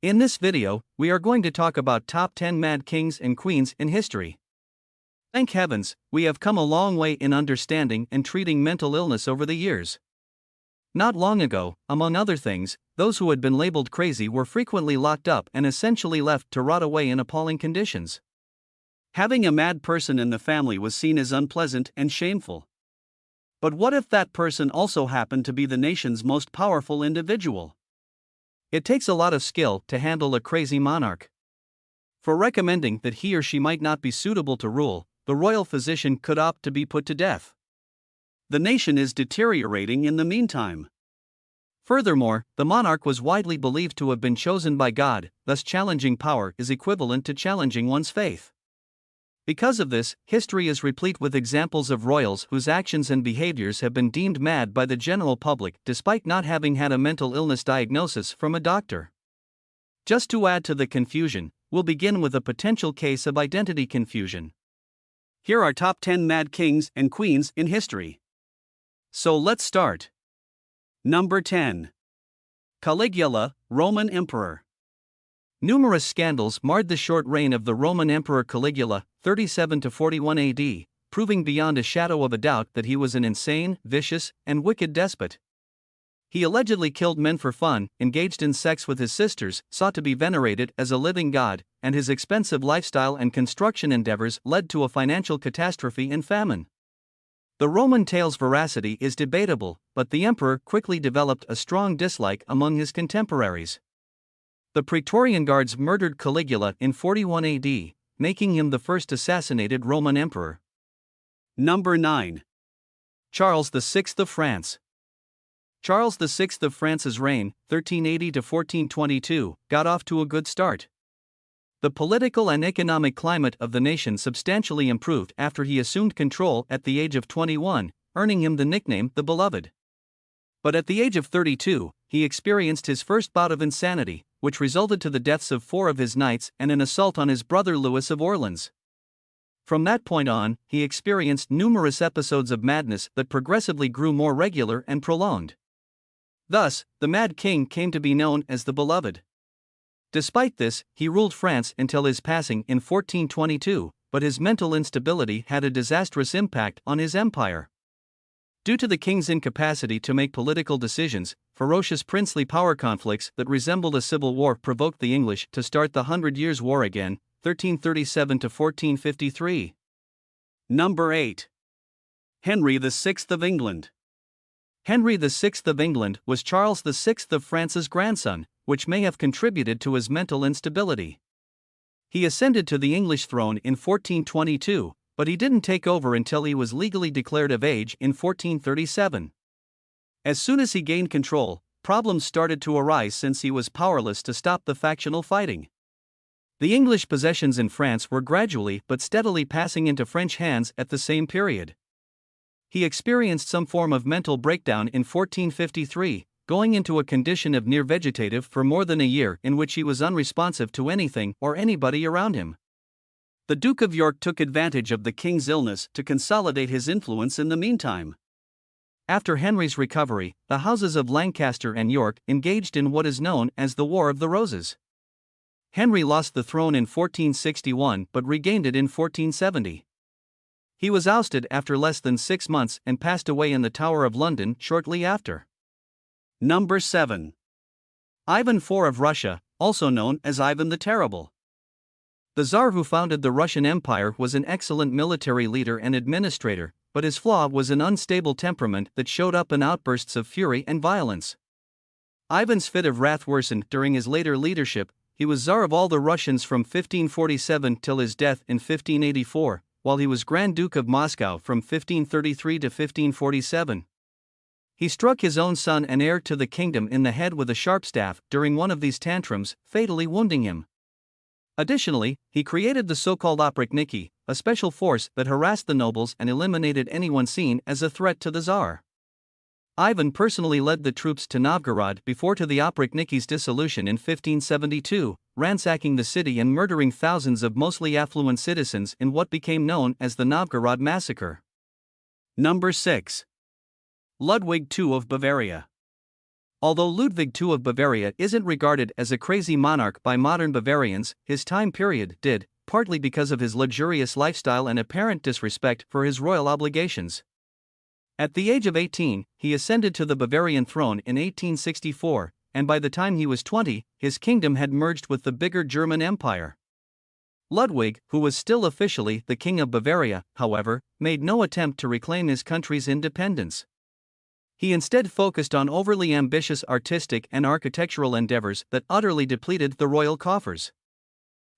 In this video, we are going to talk about top 10 mad kings and queens in history. Thank heavens, we have come a long way in understanding and treating mental illness over the years. Not long ago, among other things, those who had been labeled crazy were frequently locked up and essentially left to rot away in appalling conditions. Having a mad person in the family was seen as unpleasant and shameful. But what if that person also happened to be the nation's most powerful individual? It takes a lot of skill to handle a crazy monarch. For recommending that he or she might not be suitable to rule, the royal physician could opt to be put to death. The nation is deteriorating in the meantime. Furthermore, the monarch was widely believed to have been chosen by God, thus challenging power is equivalent to challenging one's faith. Because of this, history is replete with examples of royals whose actions and behaviors have been deemed mad by the general public despite not having had a mental illness diagnosis from a doctor. Just to add to the confusion, we'll begin with a potential case of identity confusion. Here are top 10 mad kings and queens in history. So let's start. Number 10. Caligula, Roman Emperor. Numerous scandals marred the short reign of the Roman Emperor Caligula, 37 to 41 AD, proving beyond a shadow of a doubt that he was an insane, vicious, and wicked despot. He allegedly killed men for fun, engaged in sex with his sisters, sought to be venerated as a living god, and his expensive lifestyle and construction endeavors led to a financial catastrophe and famine. The Roman tale's veracity is debatable, but the emperor quickly developed a strong dislike among his contemporaries. The Praetorian Guards murdered Caligula in 41 AD, making him the first assassinated Roman emperor. Number 9. Charles VI of France. Charles VI of France's reign, 1380 to 1422, got off to a good start. The political and economic climate of the nation substantially improved after he assumed control at the age of 21, earning him the nickname the Beloved. But at the age of 32, he experienced his first bout of insanity, which resulted to the deaths of 4 of his knights and an assault on his brother Louis of Orleans. From that point on, he experienced numerous episodes of madness that progressively grew more regular and prolonged. Thus, the Mad King came to be known as the Beloved. Despite this, he ruled France until his passing in 1422, but his mental instability had a disastrous impact on his empire. Due to the king's incapacity to make political decisions, ferocious princely power conflicts that resembled a civil war provoked the English to start the 100 Years' War again, 1337 to 1453. Number 8. Henry VI of England. Henry VI of England was Charles VI of France's grandson, which may have contributed to his mental instability. He ascended to the English throne in 1422, but he didn't take over until he was legally declared of age in 1437. As soon as he gained control, problems started to arise since he was powerless to stop the factional fighting. The English possessions in France were gradually but steadily passing into French hands at the same period. He experienced some form of mental breakdown in 1453, going into a condition of near vegetative for more than a year in which he was unresponsive to anything or anybody around him. The Duke of York took advantage of the king's illness to consolidate his influence in the meantime. After Henry's recovery, the houses of Lancaster and York engaged in what is known as the War of the Roses. Henry lost the throne in 1461 but regained it in 1470. He was ousted after less than 6 months and passed away in the Tower of London shortly after. Number 7. Ivan IV of Russia, also known as Ivan the Terrible. The Tsar who founded the Russian Empire was an excellent military leader and administrator, but his flaw was an unstable temperament that showed up in outbursts of fury and violence. Ivan's fit of wrath worsened during his later leadership. He was Tsar of all the Russians from 1547 till his death in 1584, while he was Grand Duke of Moscow from 1533 to 1547. He struck his own son and heir to the kingdom in the head with a sharp staff during one of these tantrums, fatally wounding him. Additionally, he created the so-called Oprichniki, a special force that harassed the nobles and eliminated anyone seen as a threat to the Tsar. Ivan personally led the troops to Novgorod before to the Oprichniki dissolution in 1572, ransacking the city and murdering thousands of mostly affluent citizens in what became known as the Novgorod Massacre. Number 6. Ludwig II of Bavaria. Although Ludwig II of Bavaria isn't regarded as a crazy monarch by modern Bavarians, his time period did, partly because of his luxurious lifestyle and apparent disrespect for his royal obligations. At the age of 18, he ascended to the Bavarian throne in 1864, and by the time he was 20, his kingdom had merged with the bigger German Empire. Ludwig, who was still officially the King of Bavaria, however, made no attempt to reclaim his country's independence. He instead focused on overly ambitious artistic and architectural endeavors that utterly depleted the royal coffers.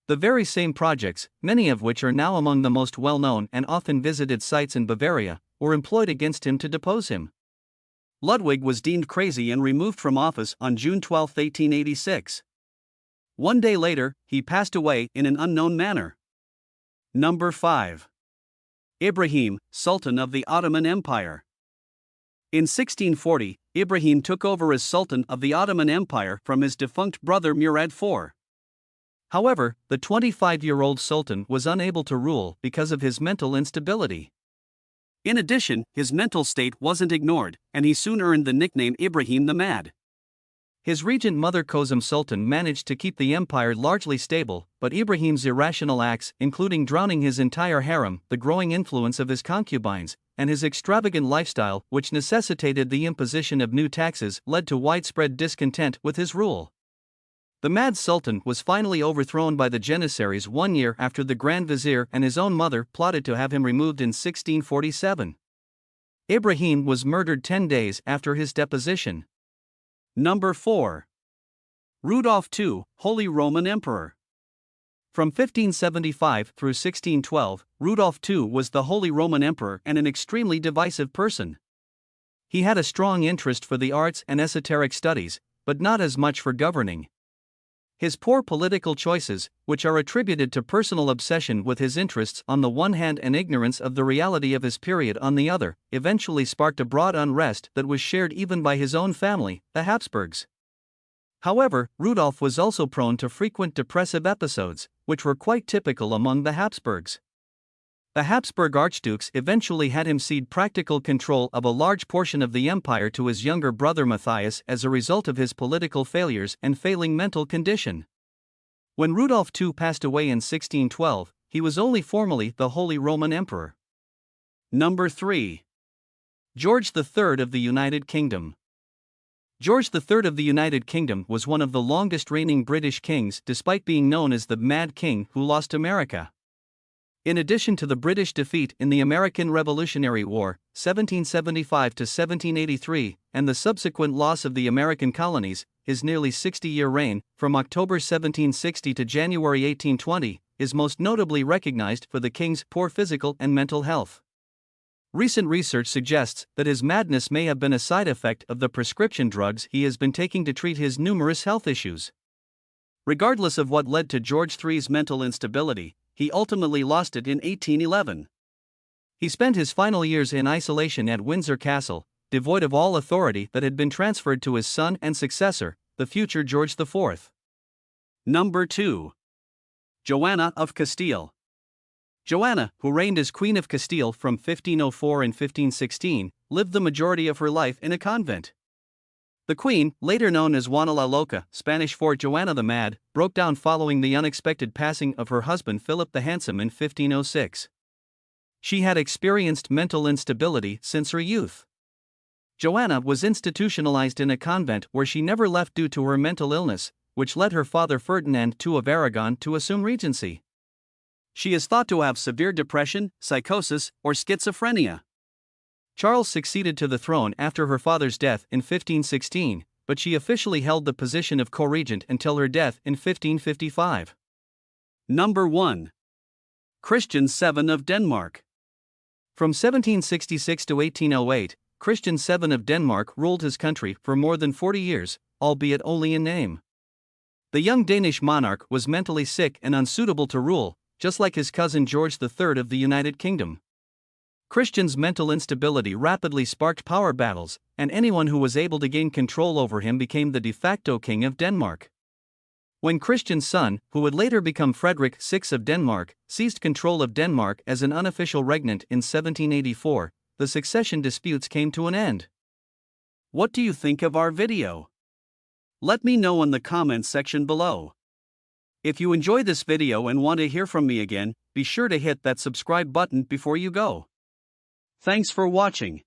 The very same projects, many of which are now among the most well-known and often visited sites in Bavaria, were employed against him to depose him. Ludwig was deemed crazy and removed from office on June 12, 1886. One day later, he passed away in an unknown manner. Number 5. Ibrahim, Sultan of the Ottoman Empire. In 1640, Ibrahim took over as Sultan of the Ottoman Empire from his defunct brother Murad IV. However, the 25-year-old Sultan was unable to rule because of his mental instability. In addition, his mental state wasn't ignored, and he soon earned the nickname Ibrahim the Mad. His regent mother Kozum Sultan managed to keep the empire largely stable, but Ibrahim's irrational acts, including drowning his entire harem, the growing influence of his concubines, and his extravagant lifestyle, which necessitated the imposition of new taxes, led to widespread discontent with his rule. The Mad Sultan was finally overthrown by the Janissaries 1 year after the Grand Vizier and his own mother plotted to have him removed in 1647. Ibrahim was murdered 10 days after his deposition. Number 4. Rudolph II, Holy Roman Emperor. From 1575 through 1612, Rudolph II was the Holy Roman Emperor and an extremely divisive person. He had a strong interest for the arts and esoteric studies, but not as much for governing. His poor political choices, which are attributed to personal obsession with his interests on the one hand and ignorance of the reality of his period on the other, eventually sparked a broad unrest that was shared even by his own family, the Habsburgs. However, Rudolph was also prone to frequent depressive episodes, which were quite typical among the Habsburgs. The Habsburg archdukes eventually had him cede practical control of a large portion of the empire to his younger brother Matthias as a result of his political failures and failing mental condition. When Rudolph II passed away in 1612, he was only formally the Holy Roman Emperor. Number 3. George III of the United Kingdom. George III of the United Kingdom was one of the longest reigning British kings despite being known as the Mad King who lost America. In addition to the British defeat in the American Revolutionary War, 1775 to 1783, and the subsequent loss of the American colonies, his nearly 60-year reign, from October 1760 to January 1820, is most notably recognized for the king's poor physical and mental health. Recent research suggests that his madness may have been a side effect of the prescription drugs he has been taking to treat his numerous health issues. Regardless of what led to George III's mental instability, he ultimately lost it in 1811. He spent his final years in isolation at Windsor Castle, devoid of all authority that had been transferred to his son and successor, the future George IV. Number 2. Joanna of Castile. Joanna, who reigned as Queen of Castile from 1504 and 1516, lived the majority of her life in a convent. The queen, later known as Juana la Loca, Spanish for Joanna the Mad, broke down following the unexpected passing of her husband Philip the Handsome in 1506. She had experienced mental instability since her youth. Joanna was institutionalized in a convent where she never left due to her mental illness, which led her father Ferdinand II of Aragon to assume regency. She is thought to have severe depression, psychosis, or schizophrenia. Charles succeeded to the throne after her father's death in 1516, but she officially held the position of co-regent until her death in 1555. Number 1. Christian VII of Denmark. From 1766 to 1808, Christian VII of Denmark ruled his country for more than 40 years, albeit only in name. The young Danish monarch was mentally sick and unsuitable to rule, just like his cousin George III of the United Kingdom. Christian's mental instability rapidly sparked power battles, and anyone who was able to gain control over him became the de facto king of Denmark. When Christian's son, who would later become Frederick VI of Denmark, seized control of Denmark as an unofficial regnant in 1784, the succession disputes came to an end. What do you think of our video? Let me know in the comments section below. If you enjoyed this video and want to hear from me again, be sure to hit that subscribe button before you go. Thanks for watching.